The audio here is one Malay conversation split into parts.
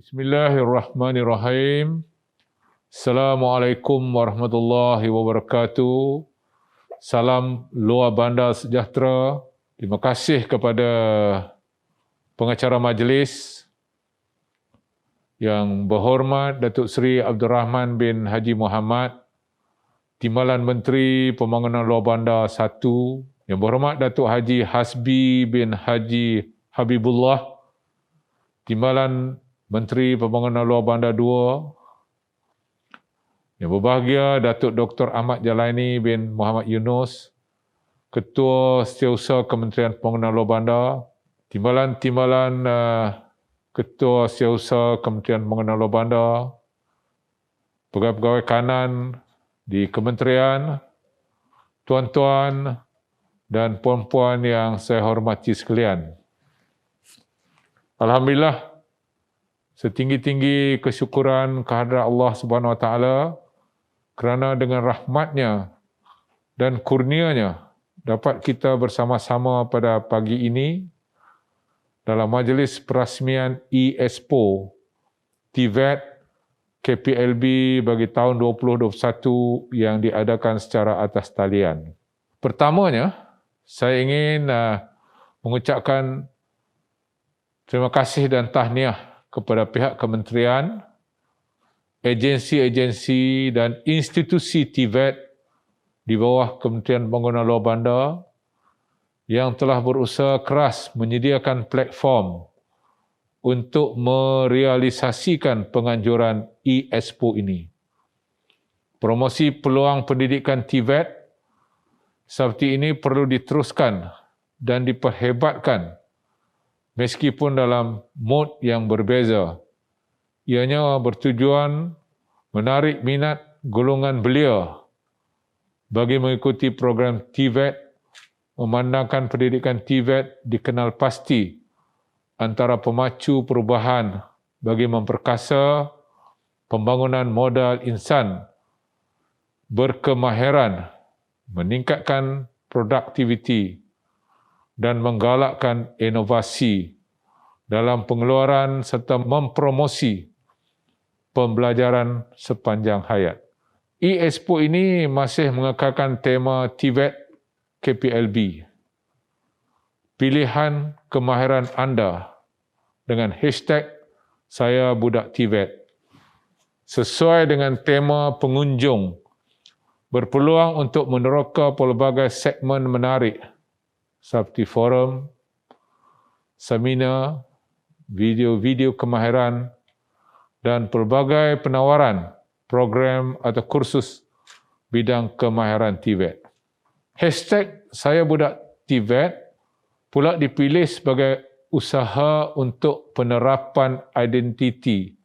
Bismillahirrahmanirrahim. Assalamualaikum warahmatullahi wabarakatuh. Salam luar bandar sejahtera. Terima kasih kepada pengacara majlis yang berhormat Datuk Seri Abdul Rahman bin Haji Muhammad, Timbalan Menteri Pembangunan Luar Bandar 1, yang berhormat Datuk Haji Hasbi bin Haji Habibullah, Timbalan Menteri Pembangunan Luar Bandar 2, yang berbahagia Datuk Dr. Ahmad Jalaini bin Muhammad Yunus, Ketua Setiausaha Kementerian Pembangunan Luar Bandar, Timbalan Ketua Setiausaha Kementerian Pembangunan Luar Bandar, pegawai-pegawai kanan di kementerian, tuan-tuan dan puan-puan yang saya hormati sekalian. Alhamdulillah, setinggi-tinggi kesyukuran kehadrat Allah Subhanahu Wa Taala kerana dengan rahmatnya dan kurnianya dapat kita bersama-sama pada pagi ini dalam majlis perasmian e-Expo TVET KPLB bagi tahun 2021 yang diadakan secara atas talian. Pertamanya, saya ingin mengucapkan terima kasih dan tahniah kepada pihak kementerian, agensi-agensi dan institusi TVET di bawah Kementerian Pembangunan Luar Bandar yang telah berusaha keras menyediakan platform untuk merealisasikan penganjuran e-Expo ini. Promosi peluang pendidikan TVET seperti ini perlu diteruskan dan diperhebatkan meskipun dalam mod yang berbeza. Ianya bertujuan menarik minat golongan belia bagi mengikuti program TVET, memandangkan pendidikan TVET dikenal pasti antara pemacu perubahan bagi memperkasa pembangunan modal insan berkemahiran, meningkatkan produktiviti dan menggalakkan inovasi dalam pengeluaran serta mempromosi pembelajaran sepanjang hayat. e-Expo ini masih mengekalkan tema TVET KPLB. Pilihan kemahiran anda dengan hashtag Saya Budak TVET. Sesuai dengan tema pengunjung, berpeluang untuk meneroka pelbagai segmen menarik seperti forum, seminar, video-video kemahiran dan pelbagai penawaran program atau kursus bidang kemahiran TVET. Hashtag Saya Budak TVET pula dipilih sebagai usaha untuk penerapan identiti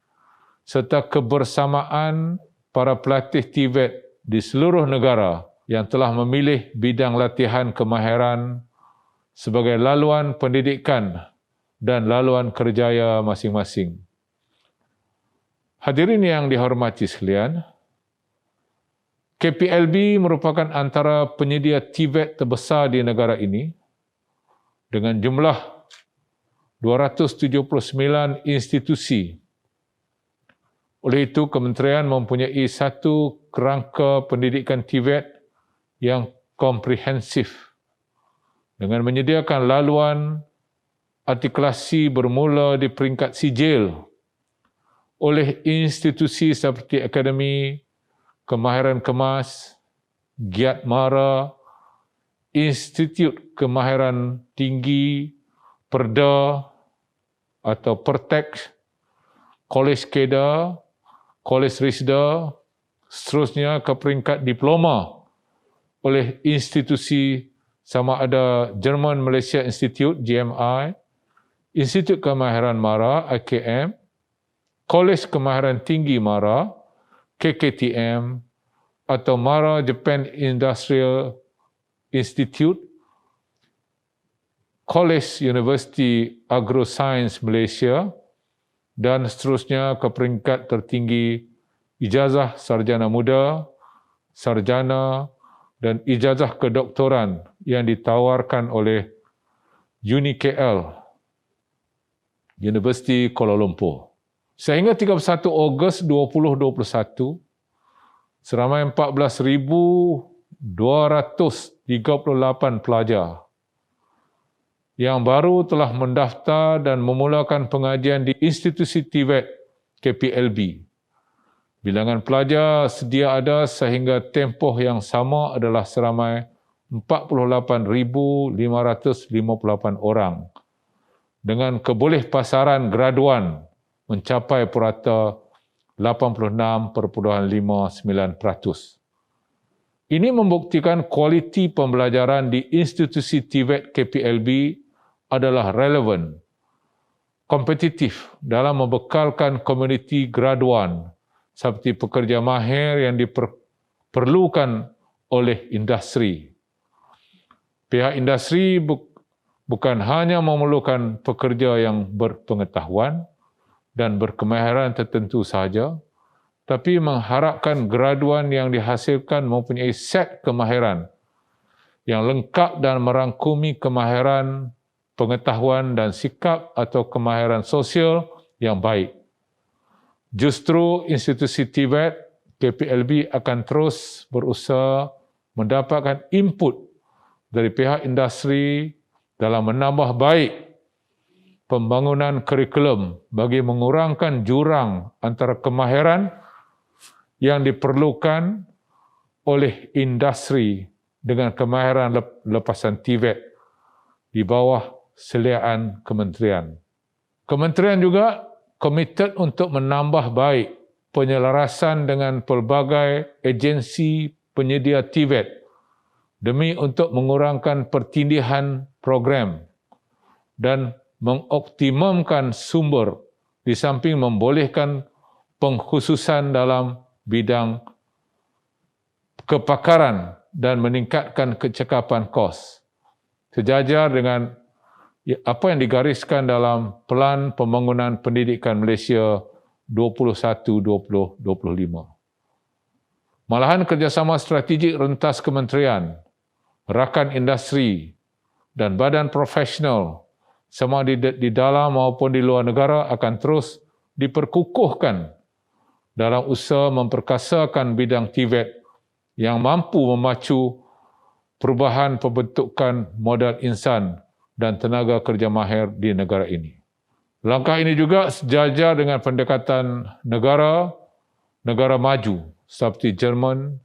serta kebersamaan para pelatih TVET di seluruh negara yang telah memilih bidang latihan kemahiran sebagai laluan pendidikan dan laluan kerjaya masing-masing. Hadirin yang dihormati sekalian, KPLB merupakan antara penyedia TVET terbesar di negara ini dengan jumlah 279 institusi. Oleh itu, kementerian mempunyai satu kerangka pendidikan TVET yang komprehensif dengan menyediakan laluan artikulasi bermula di peringkat sijil oleh institusi seperti Akademi Kemahiran Kemas, Giat Mara, Institut Kemahiran Tinggi, Perda atau Pertek, Kolej Kedah, Kolej Risda, seterusnya ke peringkat diploma oleh institusi sama ada German Malaysia Institute, GMI, Institut Kemahiran Mara, IKM, Kolej Kemahiran Tinggi Mara, KKTM, atau Mara Japan Industrial Institute, College University Agroscience Malaysia dan seterusnya ke peringkat tertinggi ijazah sarjana muda, sarjana dan ijazah kedoktoran yang ditawarkan oleh UniKL, University Kuala Lumpur. Sehingga 31 Ogos 2021, seramai 14,238 pelajar yang baru telah mendaftar dan memulakan pengajian di institusi TVET KPLB. Bilangan pelajar sedia ada sehingga tempoh yang sama adalah seramai 48,558 orang dengan kebolehpasaran graduan mencapai purata 86.59%. Ini membuktikan kualiti pembelajaran di institusi TVET KPLB adalah relevan, kompetitif dalam membekalkan komuniti graduan seperti pekerja mahir yang diperlukan oleh industri. Pihak industri bukan hanya memerlukan pekerja yang berpengetahuan dan berkemahiran tertentu sahaja, tapi mengharapkan graduan yang dihasilkan mempunyai set kemahiran yang lengkap dan merangkumi kemahiran, pengetahuan dan sikap atau kemahiran sosial yang baik. Justru institusi TVET KPLB akan terus berusaha mendapatkan input dari pihak industri dalam menambah baik pembangunan kurikulum bagi mengurangkan jurang antara kemahiran yang diperlukan oleh industri dengan kemahiran lepasan TVET di bawah seliaan kementerian. Kementerian juga komited untuk menambah baik penyelarasan dengan pelbagai agensi penyedia TVET demi untuk mengurangkan pertindihan program dan mengoptimumkan sumber di samping membolehkan pengkhususan dalam bidang kepakaran dan meningkatkan kecekapan kos. Sejajar dengan apa yang digariskan dalam Pelan Pembangunan Pendidikan Malaysia 21-2025. Malahan kerjasama strategik rentas kementerian, rakan industri dan badan profesional sama di dalam maupun di luar negara akan terus diperkukuhkan dalam usaha memperkasakan bidang TVET yang mampu memacu perubahan pembentukan modal insan dan tenaga kerja mahir di negara ini. Langkah ini juga sejajar dengan pendekatan negara maju seperti Jerman,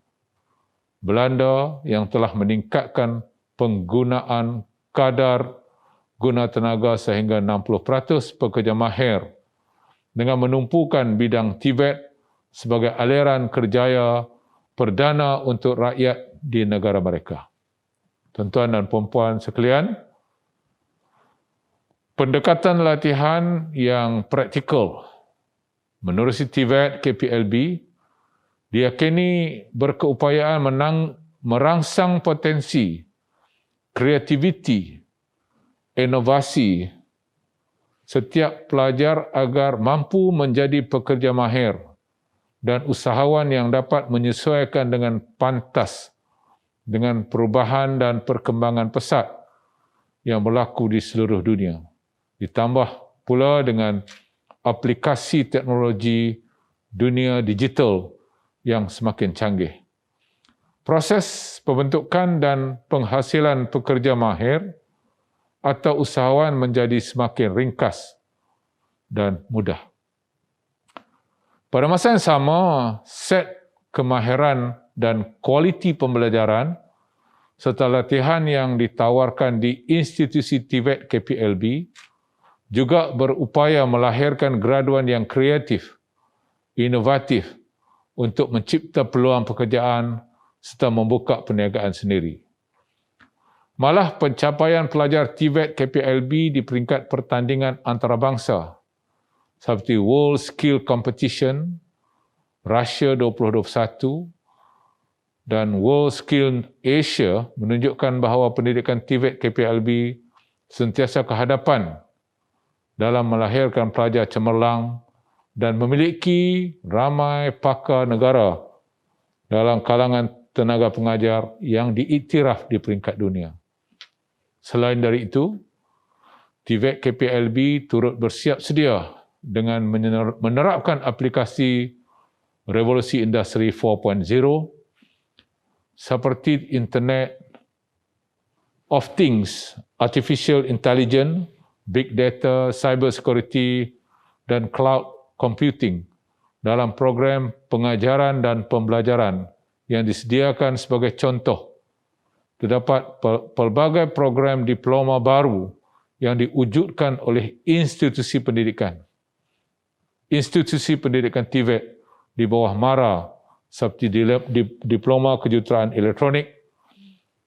Belanda yang telah meningkatkan penggunaan kadar guna tenaga sehingga 60% pekerja mahir dengan menumpukan bidang TVET sebagai aliran kerjaya perdana untuk rakyat di negara mereka. Tuan-tuan dan puan-puan sekalian, pendekatan latihan yang praktikal menerusi TVET KPLB diyakini berkeupayaan merangsang potensi, kreativiti, inovasi setiap pelajar agar mampu menjadi pekerja mahir dan usahawan yang dapat menyesuaikan dengan pantas dengan perubahan dan perkembangan pesat yang berlaku di seluruh dunia. Ditambah pula dengan aplikasi teknologi dunia digital yang semakin canggih. Proses pembentukan dan penghasilan pekerja mahir atau usahawan menjadi semakin ringkas dan mudah. Pada masa yang sama, set kemahiran dan kualiti pembelajaran serta latihan yang ditawarkan di institusi TVET KPLB juga berupaya melahirkan graduan yang kreatif, inovatif untuk mencipta peluang pekerjaan serta membuka perniagaan sendiri. Malah pencapaian pelajar TVET KPLB di peringkat pertandingan antarabangsa seperti World Skill Competition, Russia 2021 dan World Skill Asia menunjukkan bahawa pendidikan TVET KPLB sentiasa ke hadapan dalam melahirkan pelajar cemerlang dan memiliki ramai pakar negara dalam kalangan tenaga pengajar yang diiktiraf di peringkat dunia. Selain dari itu, TVET KPLB turut bersiap sedia dengan menerapkan aplikasi revolusi industri 4.0 seperti Internet of Things, Artificial Intelligence, Big Data, Cyber Security dan Cloud Computing dalam program pengajaran dan pembelajaran yang disediakan sebagai contoh. Terdapat pelbagai program diploma baru yang diwujudkan oleh institusi pendidikan. Institusi pendidikan TVET di bawah MARA seperti Diploma Kejuruteraan Elektronik,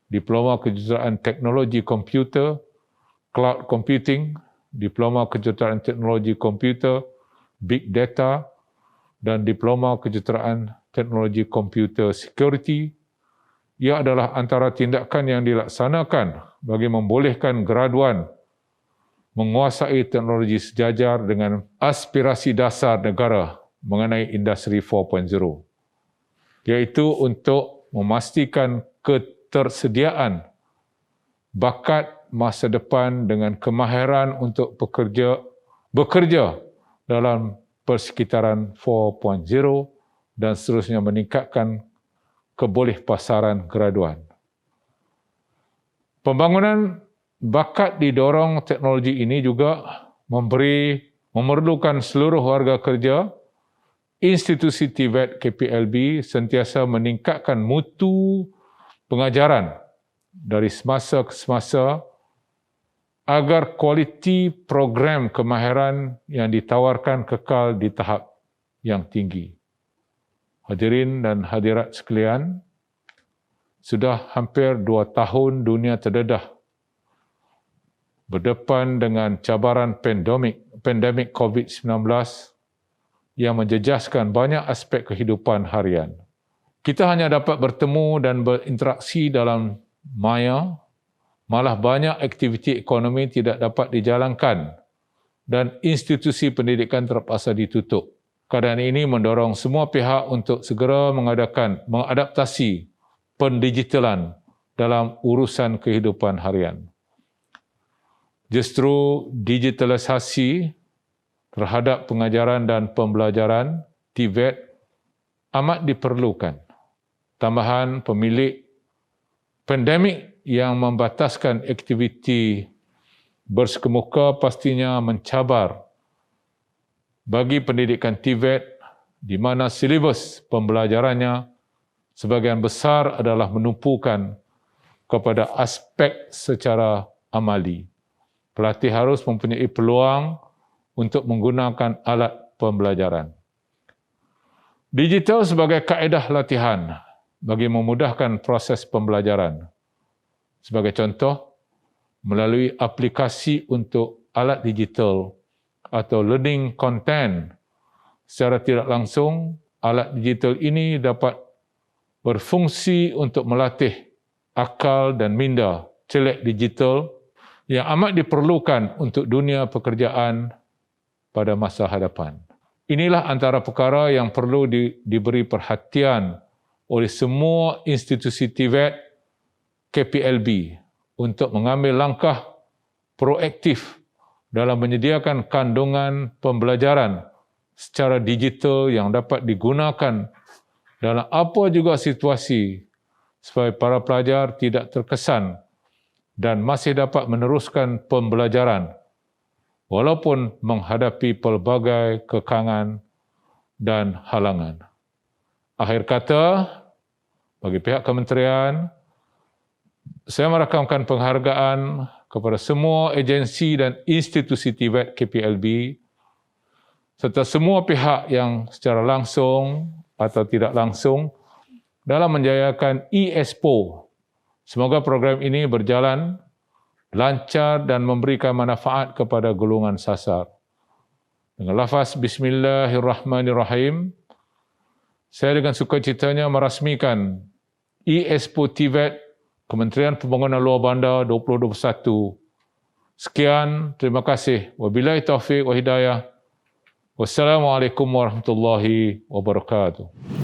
Diploma Kejuruteraan Teknologi Komputer, Cloud Computing, Diploma Kejuruteraan Teknologi Komputer, Big Data dan Diploma Kejuruteraan Teknologi Komputer Security. Ia adalah antara tindakan yang dilaksanakan bagi membolehkan graduan menguasai teknologi sejajar dengan aspirasi dasar negara mengenai industri 4.0, iaitu untuk memastikan ketersediaan bakat masa depan dengan kemahiran untuk bekerja dalam persekitaran 4.0 dan seterusnya meningkatkan kebolehpasaran graduan. Pembangunan bakat didorong teknologi ini juga memerlukan seluruh warga kerja, institusi TVET KPLB sentiasa meningkatkan mutu pengajaran dari semasa ke semasa agar kualiti program kemahiran yang ditawarkan kekal di tahap yang tinggi. Hadirin dan hadirat sekalian, sudah hampir 2 tahun dunia terdedah berdepan dengan cabaran pandemik COVID-19 yang menjejaskan banyak aspek kehidupan harian. Kita hanya dapat bertemu dan berinteraksi dalam maya, malah banyak aktiviti ekonomi tidak dapat dijalankan dan institusi pendidikan terpaksa ditutup. Keadaan ini mendorong semua pihak untuk segera mengadaptasi pendigitalan dalam urusan kehidupan harian. Justru digitalisasi terhadap pengajaran dan pembelajaran TVET amat diperlukan. Tambahan pemilik pandemik yang membataskan aktiviti bersekemuka pastinya mencabar bagi pendidikan TVET di mana silibus pembelajarannya sebagian besar adalah menumpukan kepada aspek secara amali. Pelatih harus mempunyai peluang untuk menggunakan alat pembelajaran. Digital sebagai kaedah latihan bagi memudahkan proses pembelajaran. Sebagai contoh, melalui aplikasi untuk alat digital atau learning content, secara tidak langsung, alat digital ini dapat berfungsi untuk melatih akal dan minda celek digital yang amat diperlukan untuk dunia pekerjaan pada masa hadapan. Inilah antara perkara yang perlu diberi perhatian oleh semua institusi TVET KPLB untuk mengambil langkah proaktif dalam menyediakan kandungan pembelajaran secara digital yang dapat digunakan dalam apa juga situasi supaya para pelajar tidak terkesan dan masih dapat meneruskan pembelajaran walaupun menghadapi pelbagai kekangan dan halangan. Akhir kata, bagi pihak kementerian, saya merakamkan penghargaan kepada semua agensi dan institusi TVET KPLB serta semua pihak yang secara langsung atau tidak langsung dalam menjayakan e-Expo. Semoga program ini berjalan lancar dan memberikan manfaat kepada golongan sasar. Dengan lafaz Bismillahirrahmanirrahim, saya dengan sukacitanya merasmikan e-Expo TVET Kementerian Pembangunan Luar Bandar 2021. Sekian, terima kasih. Wabillahi taufiq wa hidayah. Wassalamualaikum warahmatullahi wabarakatuh.